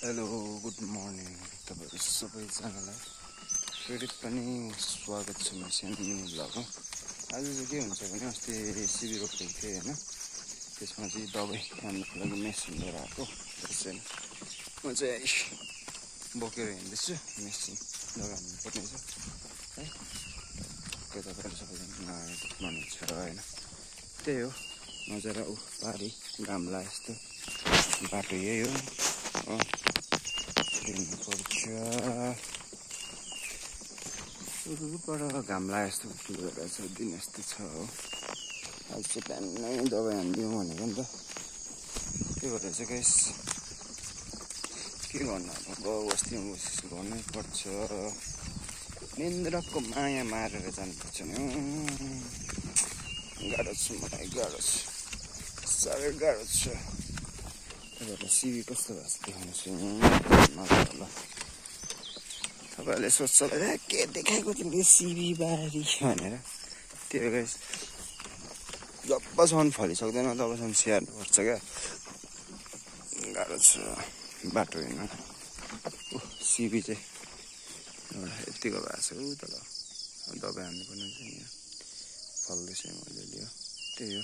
Hello good morning तपाईहरु सबैजनालाई फेरि पनि स्वागत छ मेरो सानो मिनी भ्लगमा। आज चाहिँ के हुन्छ भने अस्ति सिबी रोपेको थिएँ हैन, त्यसमा चाहिँ दबाई हाल्नुको लागि मेसिन लिएर आएको। त्यसैले म चाहिँ बोकेर हिँड्दैछु, मेसिन लगाउनु पर्ने छ है। के तपाईहरु सबैजना गुड मर्निङ छ हैन। त्यही हो नजर पारी घाम लागे जस्तो बाटो यही हो। पर्छ सुरुबाट घाम लागे जस्तो फिल भइरहेछ, दिन यस्तो छ हो। आज चाहिँ बिहान नै दबाई हानिदिउँ भनेको नि त, त्यही भएर चाहिँ गाइस के गर्नु, अब गाउँ बस्तीमा कोसिस गर्नै पर्छ। निन्द्राको माया मारेर जानुपर्छ नि। गाह्रो छ मलाई, गाह्रो छ, साह्रै गाह्रो छ। तपाईँहरूलाई सिबी कस्तो भएको छ देखाउनुहोस् होला। तपाईँहरूले सोध्छ होला के देखाएको तिमीले सिबी बारी भनेर। त्यो गाइस जबसम्म फलिसक्दैन तबसम्म स्याहार्नुपर्छ क्या, गाह्रो छ बाटो हिँड्न। सिबी चाहिँ एउटा यतिको भएको छ उ तल, दबाई हाल्नुपर्ने हुन्छ यहाँ, फल्दैछ मैले लियो त्यही हो।